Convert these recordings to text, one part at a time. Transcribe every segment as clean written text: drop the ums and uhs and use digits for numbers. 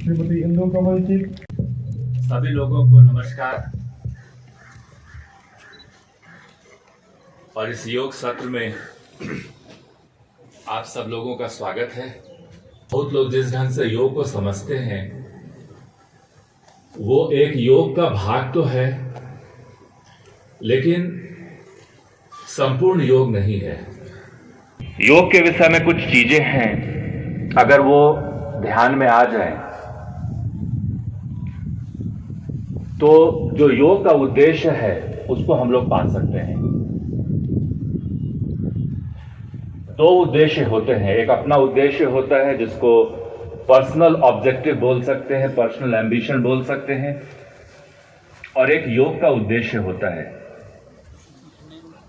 श्रीमती इंदु कमल जी। सभी लोगों को नमस्कार। और इस योग सत्र में आप सब लोगों का स्वागत है। बहुत लोग जिस ढंग से योग को समझते हैं वो एक योग का भाग तो है, लेकिन संपूर्ण योग नहीं है। योग के विषय में कुछ चीजें हैं, अगर वो ध्यान में आ जाएं तो जो योग का उद्देश्य है उसको हम लोग पा सकते हैं। दो उद्देश्य होते हैं। एक अपना उद्देश्य होता है जिसको पर्सनल ऑब्जेक्टिव बोल सकते हैं, पर्सनल एम्बिशन बोल सकते हैं, और एक योग का उद्देश्य होता है।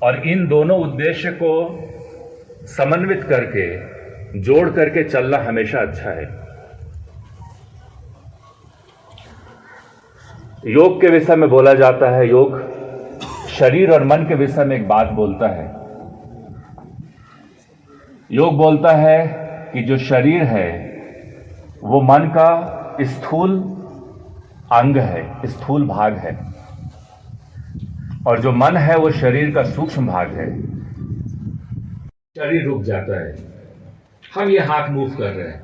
और इन दोनों उद्देश्य को समन्वित करके, जोड़ करके चलना हमेशा अच्छा है। योग के विषय में बोला जाता है, योग शरीर और मन के विषय में एक बात बोलता है। योग बोलता है कि जो शरीर है वो मन का स्थूल अंग है, स्थूल भाग है, और जो मन है वो शरीर का सूक्ष्म भाग है। शरीर रुक जाता है, हम ये हाथ मूव कर रहे हैं,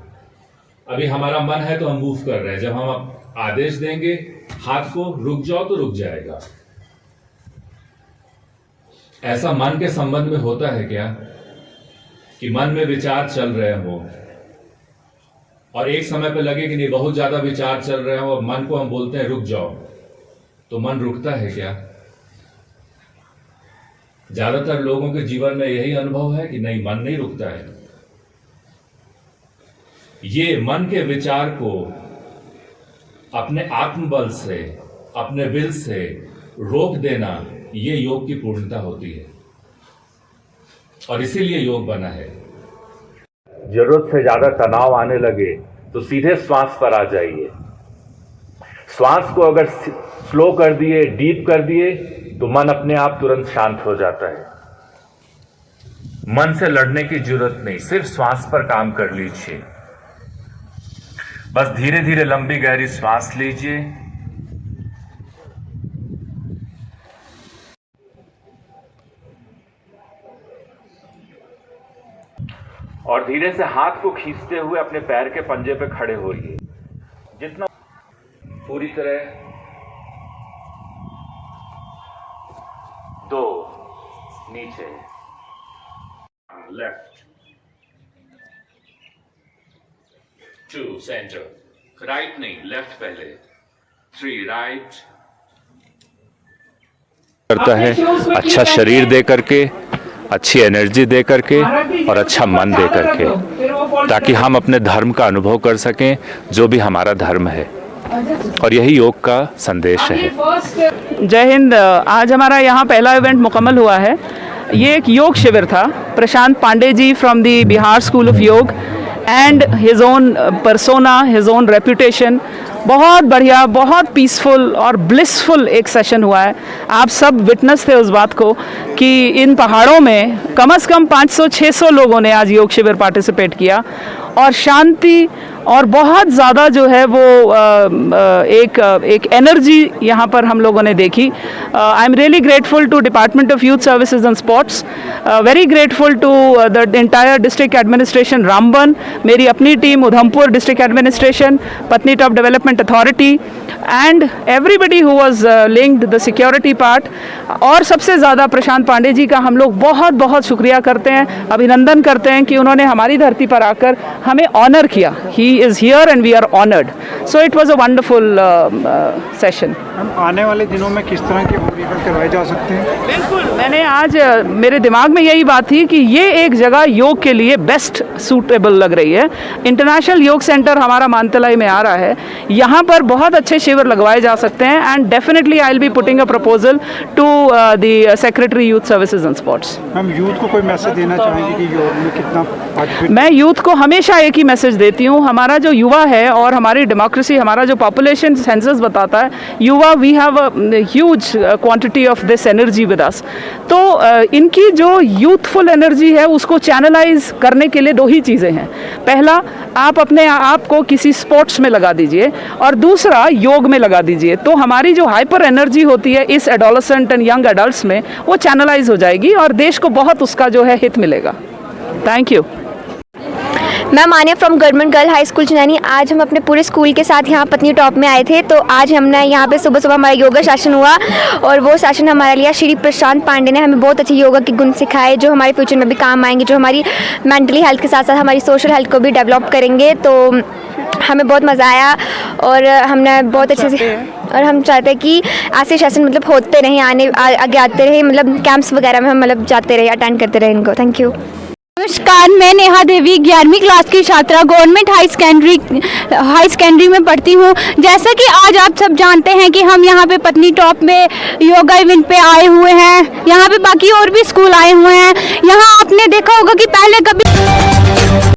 अभी हमारा मन है तो हम मूव कर रहे हैं। जब हम आदेश देंगे हाथ को रुक जाओ तो रुक जाएगा। ऐसा मन के संबंध में होता है क्या कि मन में विचार चल रहे हो और एक समय पे लगे कि नहीं बहुत ज्यादा विचार चल रहे हो और मन को हम बोलते हैं रुक जाओ, तो मन रुकता है क्या? ज्यादातर लोगों के जीवन में यही अनुभव है कि नहीं, मन नहीं रुकता है। ये मन के विचार को अपने आत्मबल से, अपने विल से रोक देना, ये योग की पूर्णता होती है और इसीलिए योग बना है। जरूरत से ज्यादा तनाव आने लगे तो सीधे श्वास पर आ जाइए। श्वास को अगर स्लो कर दिए, डीप कर दिए, तो मन अपने आप तुरंत शांत हो जाता है। मन से लड़ने की जरूरत नहीं, सिर्फ श्वास पर काम कर लीजिए। बस धीरे धीरे लंबी गहरी श्वास लीजिए और धीरे से हाथ को खींचते हुए अपने पैर के पंजे पे खड़े होइए। जितना पूरी तरह 2 नीचे, लेफ्ट 2 सेंटर, राइट नहीं लेफ्ट पहले, 3 राइट। करता है अच्छा शरीर दे करके, अच्छी एनर्जी दे करके और अच्छा मन दे करके, ताकि हम अपने धर्म का अनुभव कर सकें, जो भी हमारा धर्म है। और यही योग का संदेश है। जय हिंद। आज हमारा यहाँ पहला इवेंट मुकम्मल हुआ है। ये एक योग शिविर था। Prashant Pandey ji from the Bihar school of Yoga and his own persona, his own reputation, बहुत बढ़िया, बहुत पीसफुल और ब्लिसफुल एक सेशन हुआ है। आप सब विटनेस थे उस बात को कि इन पहाड़ों में कम से कम 500-600 लोगों ने आज योग शिविर पार्टिसिपेट किया और शांति और बहुत ज़्यादा जो है वो एक एनर्जी यहाँ पर हम लोगों ने देखी। I am really grateful to department of youth services and sports, very grateful to the entire district administration Ramban, मेरी अपनी team Udhampur district administration, Patnitop development authority and everybody who was linked the security part. और सबसे ज़्यादा प्रशांत पांडे जी का हम लोग बहुत बहुत शुक्रिया करते हैं, अभिनंदन करते हैं कि उन्होंने हमारी धरती पर आकर हमें ऑनर किया। He is here and we are honoured. So it was a wonderful session. आने वाले दिनों में किस तरह के इवेंट करवाए जा सकते हैं? बिल्कुल, मैंने आज मेरे दिमाग में यही बात थी कि ये एक जगह योग के लिए बेस्ट सूटेबल लग रही है। इंटरनेशनल योग सेंटर हमारा मानतलाई में आ रहा है, यहाँ पर बहुत अच्छे शिविर लगवाए जा सकते हैं and definitely I will be putting a proposal to the secretary youth services and sports. Ma'am, youth को कोई मैसेज देना चाहेंगे कि योग में कितना पार्टिसिपेट? मैं यूथ को हमेशा एक ही मैसेज देती हूँ, हमारा जो युवा है और हमारी डेमोक्रेसी, हमारा जो पॉपुलेशन सेंसस बताता है, युवा we have a huge quantity of this energy with us. तो इनकी जो यूथफुल एनर्जी है उसको चैनलाइज करने के लिए दो ही चीज़ें हैं। पहला, आप अपने आप को किसी स्पोर्ट्स में लगा दीजिए, और दूसरा योग में लगा दीजिए। तो हमारी जो हाइपर एनर्जी होती है इस एडोलेसेंट एंड यंग एडल्ट्स में, वो चैनलाइज हो जाएगी और देश को बहुत उसका जो है हित मिलेगा। Thank you. मैं मानिया from government girl high school Chenani. आज हम अपने पूरे स्कूल के साथ यहाँ पत्नी टॉप में आए थे। तो आज हमने यहाँ पे सुबह सुबह हमारा योगा सेशन हुआ, और वो सेशन हमारे लिए श्री प्रशांत पांडे ने हमें बहुत अच्छे योगा के गुण सिखाए, जो हमारे फ्यूचर में भी काम आएंगे, जो हमारी मेंटली हेल्थ के साथ साथ हमारी सोशल हेल्थ को भी डेवलप करेंगे। तो हमें बहुत मज़ा आया, और हमने बहुत अच्छे से, और हम चाहते हैं कि ऐसे सेशन मतलब होते रहें, आगे आते रहे, मतलब कैंप्स वगैरह में हम मतलब जाते रहे, अटेंड करते रहे इनको। Thank you. नमस्कार, मैं नेहा देवी 11वीं क्लास की छात्रा गवर्नमेंट हाई सेकेंडरी में पढ़ती हूँ। जैसा कि आज आप सब जानते हैं कि हम यहाँ पे पत्नी टॉप में योगा इवेंट पे आए हुए हैं। यहाँ पे बाकी और भी स्कूल आए हुए हैं। यहाँ आपने देखा होगा कि पहले कभी